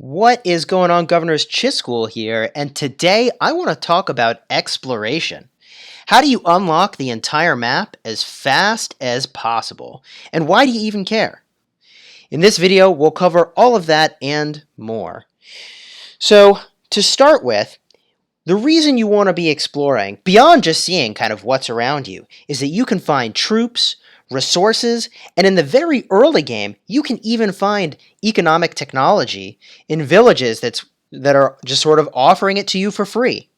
What is going on, Governor's Chisgule here, and today I want to talk about exploration. How do you unlock the entire map as fast as possible? And why do you even care? In this video, we'll cover all of that and more. So, to start with, the reason you want to be exploring, beyond just seeing kind of what's around you, is that you can find troops, resources, and in the very early game, you can even find economic technology in villages that are just sort of offering it to you for free.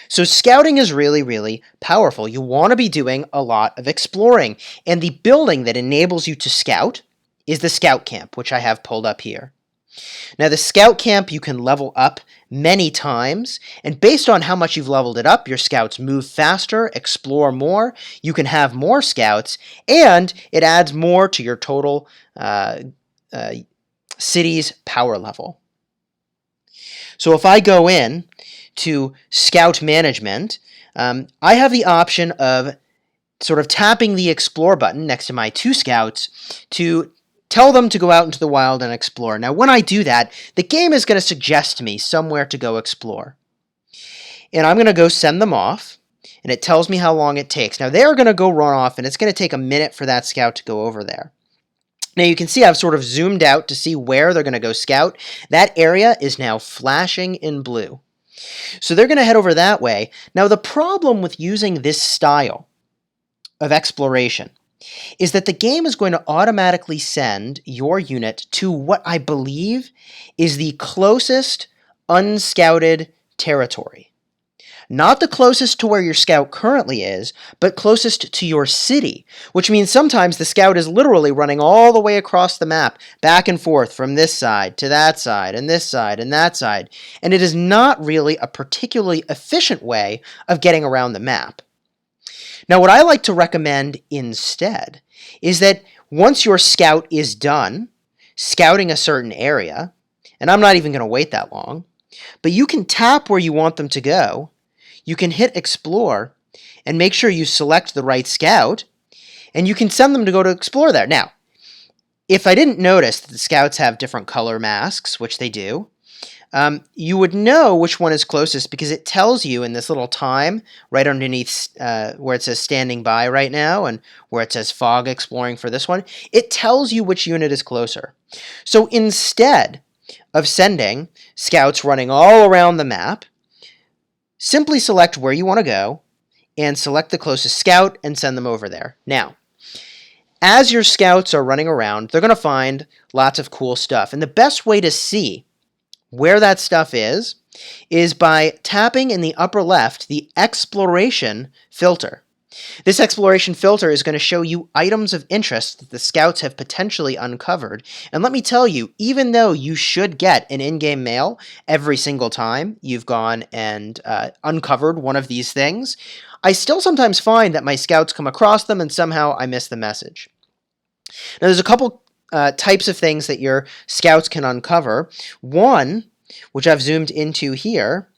So scouting is really, really powerful. You want to be doing a lot of exploring, and the building that enables you to scout is the scout camp, which I have pulled up here. Now, the scout camp you can level up many times, and based on how much you've leveled it up, your scouts move faster, explore more, you can have more scouts, and it adds more to your total city's power level. So if I go in to scout management, I have the option of sort of tapping the explore button next to my 2 scouts to tell them to go out into the wild and explore. Now, when I do that, the game is going to suggest to me somewhere to go explore. And I'm going to go send them off, and it tells me how long it takes. Now, they're going to go run off, and it's going to take a minute for that scout to go over there. Now, you can see I've sort of zoomed out to see where they're going to go scout. That area is now flashing in blue. So they're going to head over that way. Now, the problem with using this style of exploration is that the game is going to automatically send your unit to what I believe is the closest unscouted territory. Not the closest to where your scout currently is, but closest to your city, which means sometimes the scout is literally running all the way across the map, back and forth from this side to that side, and this side and that side, and it is not really a particularly efficient way of getting around the map. Now, what I like to recommend instead is that once your scout is done scouting a certain area, and I'm not even going to wait that long, but you can tap where you want them to go, you can hit explore, and make sure you select the right scout, and you can send them to go to explore there. Now, if I didn't notice that the scouts have different color masks, which they do, you would know which one is closest because it tells you in this little time right underneath where it says standing by right now and where it says fog exploring for this one, it tells you which unit is closer. So instead of sending scouts running all around the map, simply select where you want to go and select the closest scout and send them over there. Now, as your scouts are running around, they're going to find lots of cool stuff. And the best way to see where that stuff is by tapping in the upper left the exploration filter. This exploration filter is going to show you items of interest that the scouts have potentially uncovered. And let me tell you, even though you should get an in-game mail every single time you've gone and uncovered one of these things, I still sometimes find that my scouts come across them and somehow I miss the message. Now, there's a couple types of things that your scouts can uncover. One, which I've zoomed into here,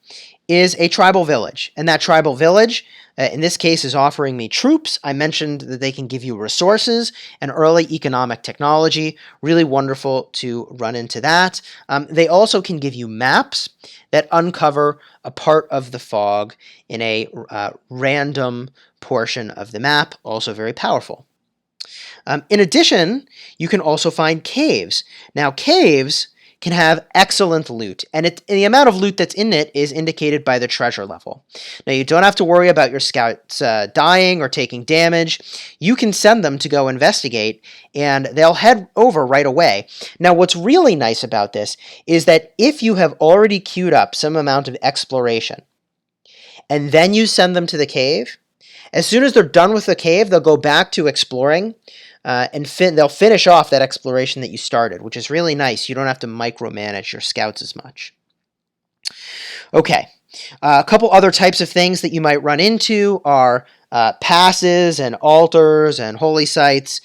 is a tribal village. And that tribal village, in this case, is offering me troops. I mentioned that they can give you resources and early economic technology. Really wonderful to run into that. They also can give you maps that uncover a part of the fog in a random portion of the map. Also very powerful. In addition, you can also find caves. Now, caves can have excellent loot, and the amount of loot that's in it is indicated by the treasure level. Now, you don't have to worry about your scouts dying or taking damage. You can send them to go investigate, and they'll head over right away. Now, what's really nice about this is that if you have already queued up some amount of exploration, and then you send them to the cave, as soon as they're done with the cave, they'll go back to exploring, and they'll finish off that exploration that you started, which is really nice. You don't have to micromanage your scouts as much. Okay, a couple other types of things that you might run into are passes and altars and holy sites.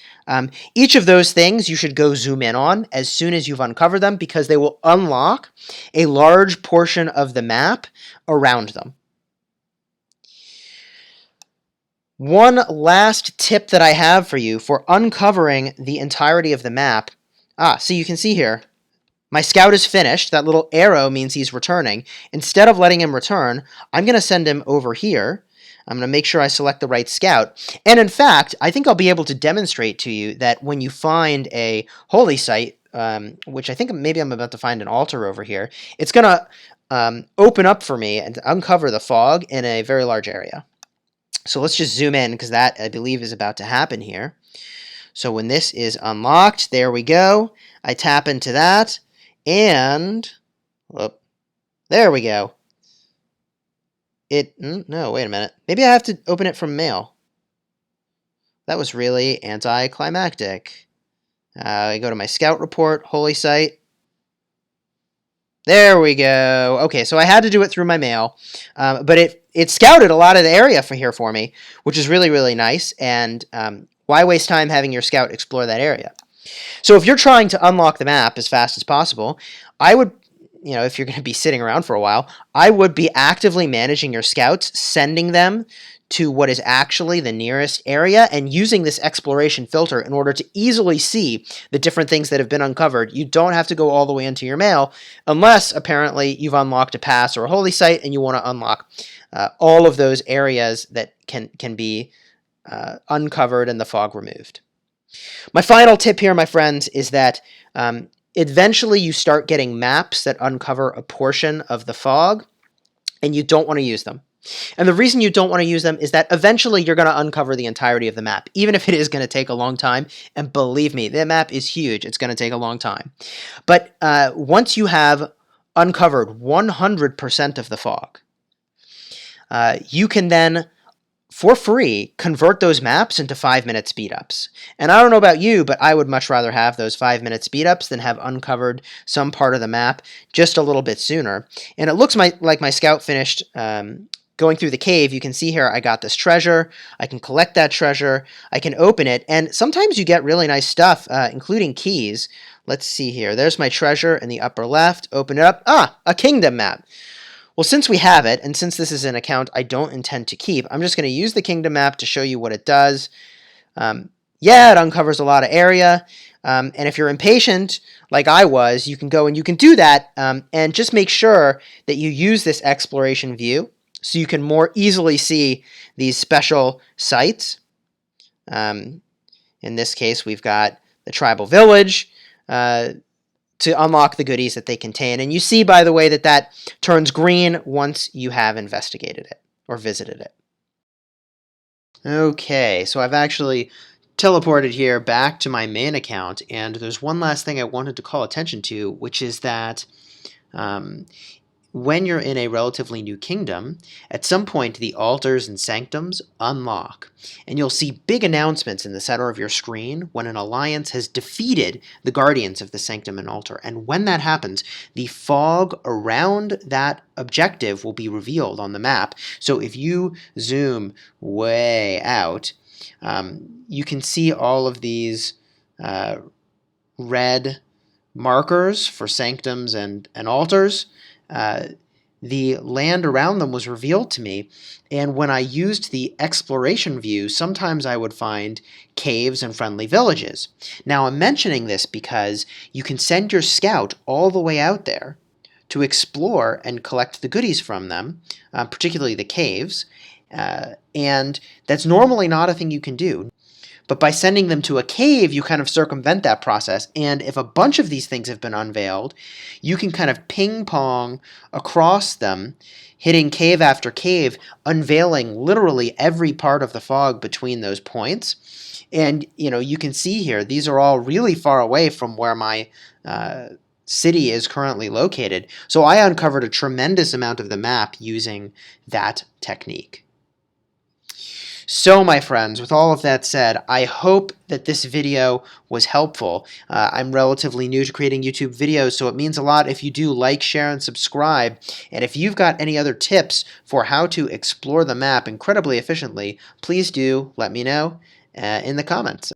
Each of those things you should go zoom in on as soon as you've uncovered them because they will unlock a large portion of the map around them. One last tip that I have for you for uncovering the entirety of the map. So you can see here, My scout is finished. That little arrow means he's returning. Instead of letting him return, I'm going to send him over here. I'm going to make sure I select the right scout. And in fact, I think I'll be able to demonstrate to you that when you find a holy site, which I think maybe I'm about to find an altar over here, it's going to open up for me and uncover the fog in a very large area. So let's just zoom in because that, I believe, is about to happen here. So when this is unlocked, there we go. I tap into that, and whoop, there we go. No, wait a minute. Maybe I have to open it from mail. That was really anticlimactic. I go to my scout report, holy site. There we go. Okay, so I had to do it through my mail, but it scouted a lot of the area for me, which is really, really nice. And why waste time having your scout explore that area? So if you're trying to unlock the map as fast as possible, I would, if you're going to be sitting around for a while, I would be actively managing your scouts, sending them to what is actually the nearest area, and using this exploration filter in order to easily see the different things that have been uncovered. You don't have to go all the way into your mail, unless apparently you've unlocked a pass or a holy site and you want to unlock all of those areas that can be uncovered and the fog removed. My final tip here, my friends, is that eventually you start getting maps that uncover a portion of the fog, and you don't want to use them. And the reason you don't want to use them is that eventually you're going to uncover the entirety of the map, even if it is going to take a long time. And believe me, the map is huge. It's going to take a long time. But once you have uncovered 100% of the fog, you can then, for free, convert those maps into 5-minute speedups. And I don't know about you, but I would much rather have those 5-minute speedups than have uncovered some part of the map just a little bit sooner. And it looks like my scout finished going through the cave. You can see here I got this treasure. I can collect that treasure. I can open it. And sometimes you get really nice stuff, including keys. Let's see here. There's my treasure in the upper left. Open it up. Ah, a kingdom map. Well, since we have it, and since this is an account I don't intend to keep, I'm just going to use the kingdom map to show you what it does. Yeah, it uncovers a lot of area. And if you're impatient, like I was, you can go and you can do that, and just make sure that you use this exploration view so you can more easily see these special sites. In this case, we've got the tribal village, to unlock the goodies that they contain. And you see, by the way, that turns green once you have investigated it or visited it. Okay, so I've actually teleported here back to my main account, and there's one last thing I wanted to call attention to, which is that when you're in a relatively new kingdom, at some point the altars and sanctums unlock, and you'll see big announcements in the center of your screen when an alliance has defeated the guardians of the sanctum and altar. And when that happens, the fog around that objective will be revealed on the map. So if you zoom way out, you can see all of these red markers for sanctums and altars. The land around them was revealed to me, and when I used the exploration view, sometimes I would find caves and friendly villages. Now, I'm mentioning this because you can send your scout all the way out there to explore and collect the goodies from them, particularly the caves, and that's normally not a thing you can do. But by sending them to a cave, you kind of circumvent that process. And if a bunch of these things have been unveiled, you can kind of ping-pong across them, hitting cave after cave, unveiling literally every part of the fog between those points. And, you can see here, these are all really far away from where my city is currently located. So I uncovered a tremendous amount of the map using that technique. So, my friends, with all of that said, I hope that this video was helpful. I'm relatively new to creating YouTube videos, so it means a lot if you do like, share, and subscribe. And if you've got any other tips for how to explore the map incredibly efficiently, please do let me know in the comments.